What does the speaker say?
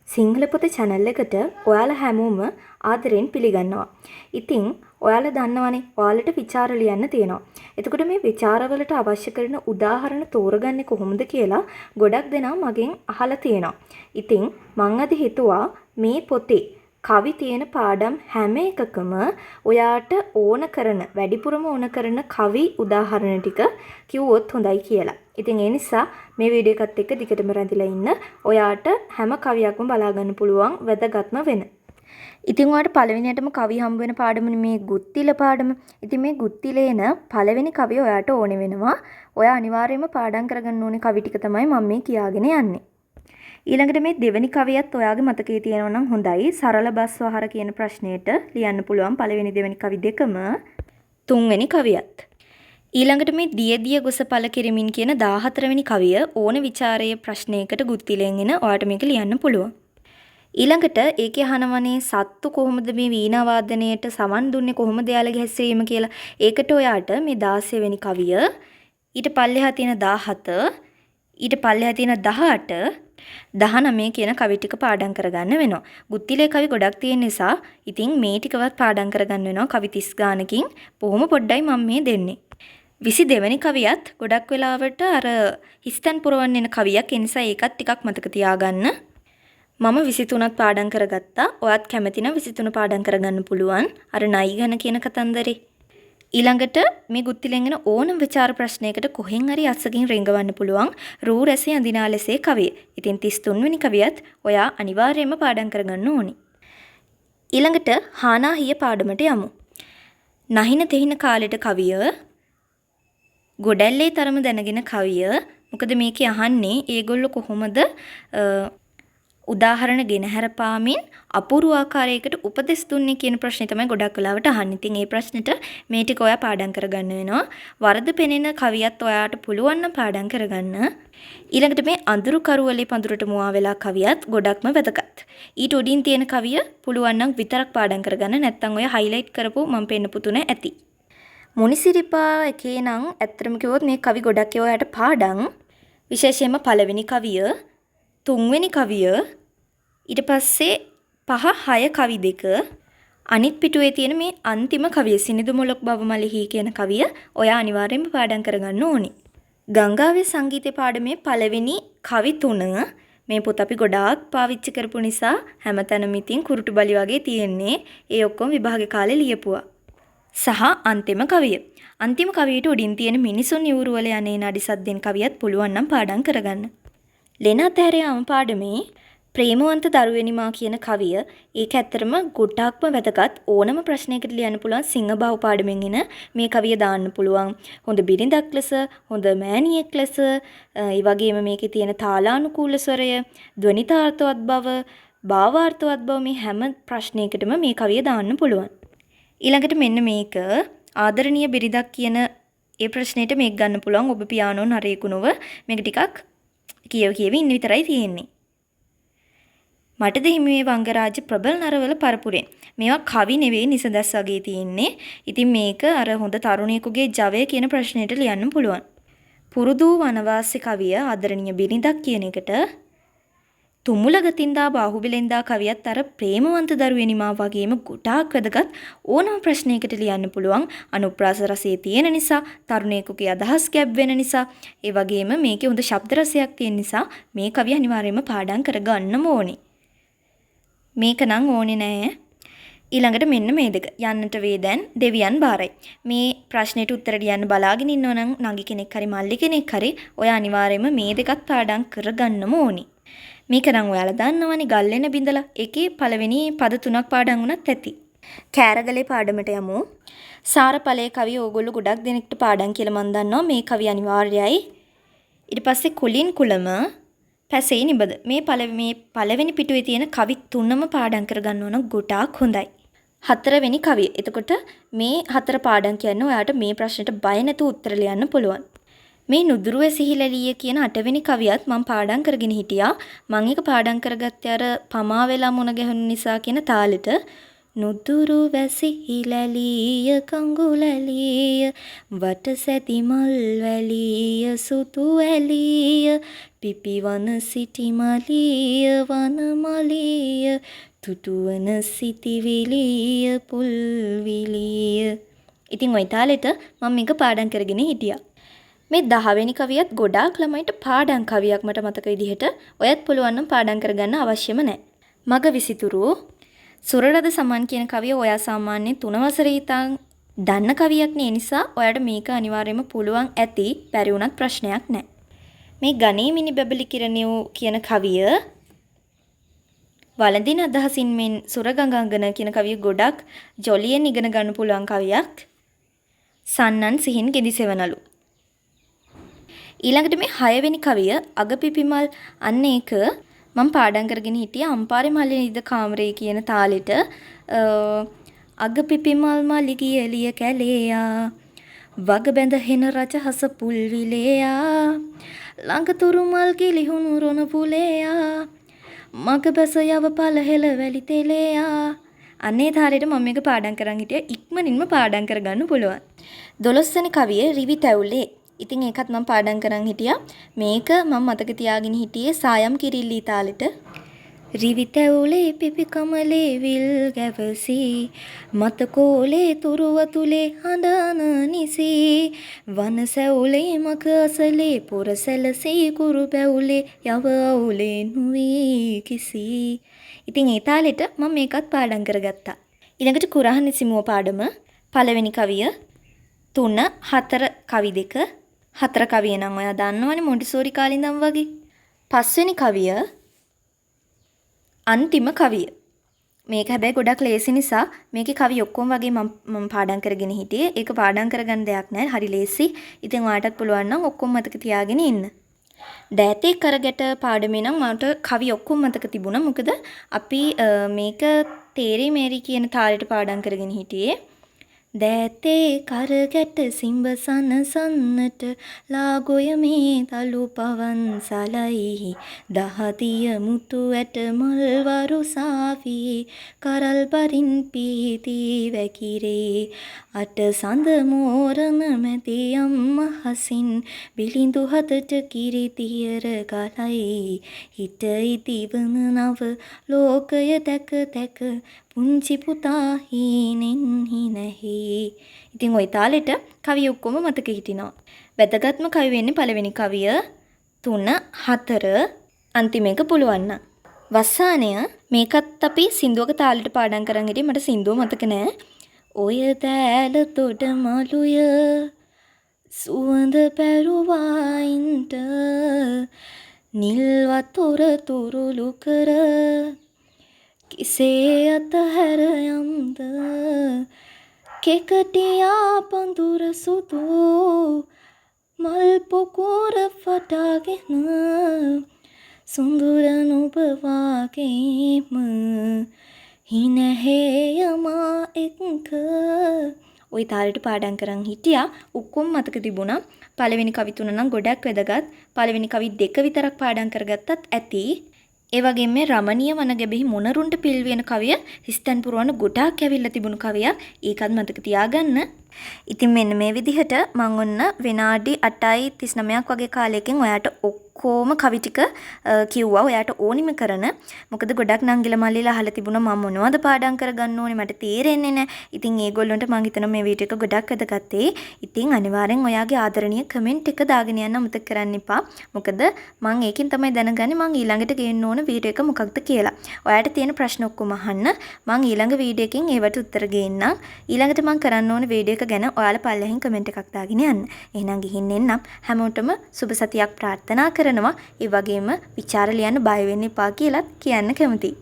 සිංහල පොතේ channel එකට ඔයාලා හැමෝම ආදරෙන් පිළිගන්නවා. ඉතින් ඔයාලා දන්නවනේ ඔයාලට විචාර ලියන්න තියෙනවා. එතකොට මේ විචාරවලට අවශ්‍ය කරන උදාහරණ තෝරගන්නේ කොහොමද කියලා ගොඩක් දෙනා මගෙන් අහලා තියෙනවා. ඉතින් මං අද හිතුවා මේ පොතේ කවි තියෙන පාඩම් හැම එකකම ඔයාට ඕන කරන වැඩිපුරම ඕන කරන කවි උදාහරණ ටික කිව්වොත් හොඳයි කියලා. ඉතින් ඒ නිසා මේ වීඩියෝ එකත් එක්ක දිගටම රැඳිලා ඉන්න. ඔයාට හැම කවියක්ම බලා ගන්න පුළුවන් වැදගත්ම වෙන. ඉතින් ඔයාට පළවෙනියටම කවි හම්බ වෙන පාඩමනේ මේ ගුත්තිල පාඩම. ඉතින් මේ ගුත්තිලේන පළවෙනි කවිය ඔයාට ඕනේ වෙනවා. ඔයා අනිවාර්යයෙන්ම පාඩම් කරගන්න ඕනේ කවි ටික තමයි මම මේ කියාගෙන යන්නේ. ඊළඟට මේ දෙවෙනි කවියත් ඔයාගේ මතකයේ තියෙනවා නම් හොඳයි. සරල බස් වහර කියන ප්‍රශ්නයට ලියන්න පුළුවන් පළවෙනි දෙවෙනි කවි දෙකම. තුන්වෙනි කවියත්. ඊළඟට මේ දිය ගොස පළ කෙරෙමින් කියන 14 වෙනි කවිය ඕන ਵਿਚාරයේ ප්‍රශ්නයකට ගුත්තිලෙන් එන ඔයාට මේක ලියන්න පුළුවන්. ඊළඟට ඒකේ අහනවනේ සත්තු කොහොමද මේ වීණා වාදනයට සමන් දුන්නේ කොහොමද යාළගේ හැස්සීම කියලා. ඒකට ඔයාට මේ 16 වෙනි කවිය ඊට පල්ලෙහා තියෙන 17 ඊට පල්ලෙහා තියෙන 18 19 කියන කවි ටික පාඩම් කරගන්න වෙනවා. ගුත්තිලේ කවි ගොඩක් තියෙන නිසා ඉතින් මේ ටිකවත් පාඩම් කරගන්න වෙනවා කවි 30 ගානකින්. බොහොම පොඩ්ඩයි මම මේ දෙන්නේ. 22 වෙනි කවියත් ගොඩක් වෙලාවට අර හිස්තන් පුරවන්න එන කවියක්. ඒ නිසා ඒකත් ටිකක් මතක තියාගන්න. මම 23ත් පාඩම් කරගත්තා. ඔයත් කැමති නම් 23 පාඩම් කරගන්න පුළුවන්. අර නයි ඝන කියන කතන්දරේ. ඊළඟට මේ ගුත්තිලෙන් එන ඕනම විචාර ප්‍රශ්නයකට කොහෙන් හරි අස්සකින් රිංගවන්න පුළුවන් රූ රැසේ අඳිනා ලෙසේ කවිය. ඉතින් 33 වෙනි කවියත් ඔයා අනිවාර්යයෙන්ම පාඩම් කරගන්න ඕනි. ඊළඟට හානා හිය පාඩමට යමු. නහින තෙහින කාලෙට කවිය ගොඩැල්ලේ තරම දැනගෙන කවිය. මොකද මේකේ අහන්නේ ඒගොල්ලෝ කොහොමද උදාහරණ ගෙනහැර පාමින් අපූර්ව ආකාරයකට උපදෙස් දුන්නේ කියන ප්‍රශ්නේ තමයි ගොඩක් වෙලාවට අහන්නේ. ඉතින් මේ ප්‍රශ්නෙට මේ ටික ඔයා පාඩම් කරගන්න වෙනවා. වරද පෙනෙන කවියත් ඔයාට පුළුවන් නම් පාඩම් කරගන්න. ඊළඟට මේ අඳුරු කරුවලේ පඳුරට මුවා වෙලා කවියත් ගොඩක්ම වැදගත්. ඊට උඩින් තියෙන කවිය පුළුවන් නම් විතරක් පාඩම් කරගන්න. නැත්නම් ඔය හයිලයිට් කරපු මම පෙන්නපු තුන ඇති. මුනිසිරිපා එකේ නම් ඇත්තටම කිව්වොත් මේ කවි ගොඩක් ඒවා ඔයාට පාඩම්. විශේෂයෙන්ම පළවෙනි කවිය, තුන්වෙනි කවිය, ඊට පස්සේ 5 6 කවි දෙක, අනිත් පිටුවේ තියෙන මේ අන්තිම කවිය සිනිදු මොලොක් බව මලෙහි කියන කවිය ඔයා අනිවාර්යෙන්ම පාඩම් කරගන්න ඕනි. ගංගාවේ සංගීතේ පාඩමේ පළවෙනි කවි 3 මේ පොත අපි ගොඩාක් පාවිච්චි කරපු නිසා හැමතැනම ඉතින් කුරුටු බලි වගේ තියෙන්නේ. ඒ ඔක්කොම විභාග කාලේ ලියපුවා. සහ අන්තිම කවිය. අන්තිම කවියට උඩින් තියෙන මිනිසුන් යූරු වල යන්නේ නඩි සද්දෙන් කවියත් පුළුවන් නම් පාඩම් කරගන්න. ලෙනතරයාම පාඩමේ ප්‍රේමවන්ත දරුවෙනිමා කියන කවිය ඒක ඇත්තටම ගොඩක්ම වැදගත්. ඕනම ප්‍රශ්නයකට ලියන්න පුළුවන් සිංහ බහුව පාඩමෙන් එන මේ කවිය දාන්න පුළුවන්. හොඳ බිරිඳක් ලෙස, හොඳ මෑණියෙක් ලෙස, ඒ වගේම මේකේ තියෙන තාලානුකූල ස්වරය, ධ්වනිතාර්ථවත් බව, භාවාර්ථවත් බව මේ හැම ප්‍රශ්නයකටම මේ කවිය දාන්න පුළුවන්. ඊළඟට මෙන්න මේක ආදරණීය බිරිඳක් කියන ඒ ප්‍රශ්නෙට මේක ගන්න පුළුවන්. ඔබ පියානෝ නරේකු නොව මේක ටිකක් කියවි ඉන්න විතරයි තියෙන්නේ. මටද හිමි වේ වංගරාජ ප්‍රබල නරවල පරපුරෙන්. මේවා කවි නෙවෙයි නිසදැස් වගේ තියෙන්නේ. ඉතින් මේක අර හොඳ තරුණියෙකුගේ ජවය කියන ප්‍රශ්නෙට ලියන්න පුළුවන්. පුරුදු වනවාසී කවිය ආදරණීය බිරිඳක් කියන එකට තුමුල ගතින්දා බාහුබලෙන්දා කවියත් අර ප්‍රේමවන්ත දරුවෙනිමා වගේම ගොඩාක් වැදගත් ඕනම ප්‍රශ්නයකට ලියන්න පුළුවන්. අනුප්‍රාස රසයේ තියෙන නිසා, තරුණයෙකුගේ අදහස් ගැබ් වෙන නිසා, ඒ වගේම මේකේ හොඳ ශබ්ද රසයක් තියෙන නිසා මේ කවිය අනිවාර්යයෙන්ම පාඩම් කරගන්නම ඕනේ. මේක නම් ඕනේ නෑ. ඊළඟට මෙන්න මේ දෙක. යන්නට වේ දැන් දෙවියන් බාරයි. මේ ප්‍රශ්නෙට උත්තර ලියන්න බලාගෙන ඉන්නව නම් නංගි කෙනෙක් හරි මල්ලි කෙනෙක් හරි ඔයා අනිවාර්යයෙන්ම මේ දෙකත් පාඩම් කරගන්නම ඕනේ. මේක නම් ඔයාලා දන්නවනේ ගල්ලෙන බිඳලා එකේ පළවෙනි පද 3ක් පාඩම් වුණත් ඇති. කෑරගලේ පාඩමට යමු. සාරපලයේ කවිය ඕගොල්ලෝ ගොඩක් දෙනෙක්ට පාඩම් කියලා මම දන්නවා. මේ කවිය අනිවාර්යයි. ඊට පස්සේ කුලින් කුලම පැසේ නිබද මේ පළවෙනි පිටුවේ තියෙන කවි 3ම පාඩම් කරගන්න ඕන ගොඩාක් හොඳයි. 4 වෙනි කවිය. එතකොට මේ 4 පාඩම් කියන්නේ ඔයාට මේ ප්‍රශ්නෙට බය නැතුව උත්තර ලියන්න පුළුවන්. මේ නුදුරුවේ සිහිලලිය කියන 8 වෙනි කවියත් මම පාඩම් කරගෙන හිටියා. මම ඒක පාඩම් කරගත්තේ අර පමා වෙලා මුණ ගැහුණු නිසා කියන තාලෙට නුදුරු වැසි හිලලිය කඟුලලිය වටසැති මල් වැලිය සුතු ඇලිය පිපිවන සිටි මලිය වනමලිය තුටුවන සිටිවිලිය පුල්විලිය. ඉතින් ওই තාලෙට මම මේක පාඩම් කරගෙන හිටියා. මේ 10 වෙනි කවියත් ගොඩාක් ළමයිට පාඩම් කවියක් මට මතක විදිහට ඔයත් පුළුවන් නම් පාඩම් කරගන්න අවශ්‍යම නැහැ. මග විසිතුරු සුරරද සමන් කියන කවිය ඔයා සාමාන්‍යයෙන් 3 වසරේ ඉඳන් දන්න කවියක් නේ නිසා ඔයාට මේක අනිවාර්යයෙන්ම පුළුවන් ඇති. බැරි වුණත් ප්‍රශ්නයක් නැහැ. මේ ගණේ මිනි බබලි කිරණියෝ කියන කවිය වළඳින අදහසින් මෙන් සුරගංගාංගන කියන කවිය ගොඩක් ජොලියෙන් ඉගෙන ගන්න පුළුවන් කවියක්. සන්නන් සිහින් ගෙදිසෙවනලු. ඊළඟට මේ 6 වෙනි කවිය අගපිපිමල් අන්න ඒක මම පාඩම් කරගෙන හිටියේ අම්පාරේ මල්ලේ නිද කාමරේ කියන තාලෙට. අගපිපිමල් මලි ගියලිය කැලේයා වග බැඳ හෙන රජහස පුල්විලේයා ළඟතුරු මල් කිලිහුණු රොණ පුලේයා මග බැස යව පළ හෙළ වැලි තෙලේයා. අනේ තාලෙට මම මේක පාඩම් කරන් හිටියා. ඉක්මනින්ම පාඩම් කරගන්න පුළුවන්. 12 වෙනි කවිය රිවි තැවුලේ. ඉතින් ඒකත් මම පාඩම් කරන් හිටියා. මේක මම මතක තියාගෙන හිටියේ සායම් කිරිල්ලි තාලෙට. රිවි තැවුලේ පිපි කමලේ විල් ගැවසි මතකෝලේ තුරුවතුලේ හඬන නිසි වන සැවුලේ මක අසලේ පොර සැලසී කුරු පැවුලේ යව අවුලේ නුවී කිසි. ඉතින් ඒ තාලෙට මම මේකත් පාඩම් කරගත්තා. ඊළඟට කුරහන් සිමුව පාඩම පළවෙනි කවිය 3 4 කවි දෙක 4 කවිය නම් ඔයා දන්නවනේ මොන්ටිසෝරි කාලේ ඉඳන් වගේ. 5 වෙනි කවිය අන්තිම කවිය. මේක හැබැයි ගොඩක් ලේසි නිසා මේකේ කවි ඔක්කොම වගේ මම පාඩම් කරගෙන හිටියේ. ඒක පාඩම් කරගන්න දෙයක් නැහැ. හරි ලේසි. ඉතින් ඔයාටත් පුළුවන් නම් ඔක්කොම මතක තියාගෙන ඉන්න. දෑතේ කරගැට පාඩමේ නම් මට කවි ඔක්කොම මතක තිබුණා. මොකද අපි මේක තේරි මේරි කියන තාලෙට පාඩම් කරගෙන හිටියේ. දෑතේ කරගැට සිඹසන සන්නට ලාගොය මේ තලු පවන් සලයි දහතිය මුතු ඇට මල්වරු සාවී කරල් බරින් පීති වැකිරේ අට සඳ මෝරණ මැදියම් මහසින් බිලිඳු හතට කිරිතියර ගලයි හිට ඉදිවන නව ලෝකය දැක දැක පුංචි පුතා හීනෙන් හිනහි. ඉතින් ওই තාලෙට කවිය ඔක්කොම මතක හිටිනවා. වැදගත්ම කවි වෙන්නේ පළවෙනි කවිය 3 4 අන්තිම එක පුළුවන් නම්. වස්සානය මේකත් අපි සින්දුවක තාලෙට පාඩම් කරන් හිටියේ. මට සින්දුව මතක නෑ. ඔය දෑල තොට මලුය සුවඳ පැරුවායින්ට නිල් වතුර තුරුළු කර කිසේ අතහැර යම්ද කෙකටියා පඳුර සුදු මල් පොකුර ෆටාගෙන සුඳුර නුඹ වාගේම හිනහේයමා එක්ක. ওই තාලෙට පාඩම් කරන් හිටියා. ඔක්කොම මතක තිබුණා. පළවෙනි කවි 3 නම් ගොඩක් වැදගත්. පළවෙනි කවි 2 විතරක් පාඩම් කරගත්තත් ඇති. ඒ වගේම මේ රමණීය වන ගැබෙහි මොනරුන්ට පිල්වියන කවිය හිස්තන් පුරවන ගොඩාක් ඇවිල්ලා තිබුණු කවියක්. ඒකත් මතක තියාගන්න. ඉතින් මෙන්න මේ විදිහට මම ඔන්න විනාඩි 8:39ක් වගේ කාලයකින් ඔයාට ඔක්කොම කවි ටික කිව්වා. ඔයාට ඕනිම කරන. මොකද ගොඩක් නංගිලා මල්ලිලා අහලා තිබුණා මම මොනවද පාඩම් කරගන්න ඕනේ මට තේරෙන්නේ නැහැ. ඉතින් ඒගොල්ලන්ට මම හිතනවා මේ වීඩියෝ එක ගොඩක් වැදගත්යි. ඉතින් අනිවාර්යෙන් ඔයාගේ ආදරණීය කමෙන්ට් එක දාගෙන යන්න අමතක කරන්න එපා. මොකද මම ඒකෙන් තමයි දැනගන්නේ මම ඊළඟට ගේන්න ඕන වීඩියෝ එක මොකක්ද කියලා. ඔයාට තියෙන ප්‍රශ්න ඔක්කොම අහන්න. මම ඊළඟ වීඩියෝ එකකින් ඒවට උත්තර ගේන්නම්. ඊළඟට මම කරන්න ඕන වීඩියෝ එක ගැන ඔයාලා පල්ලෙහින් කමෙන්ට් එකක් දාගෙන යන්න. එහෙනම් ගිහින් එන්නම්. හැමෝටම සුබ සතියක් ප්‍රාර්ථනා කරනවා. ඒ වගේම විචාර ලියන්න බය වෙන්න එපා කියලාත් කියන්න කැමතියි.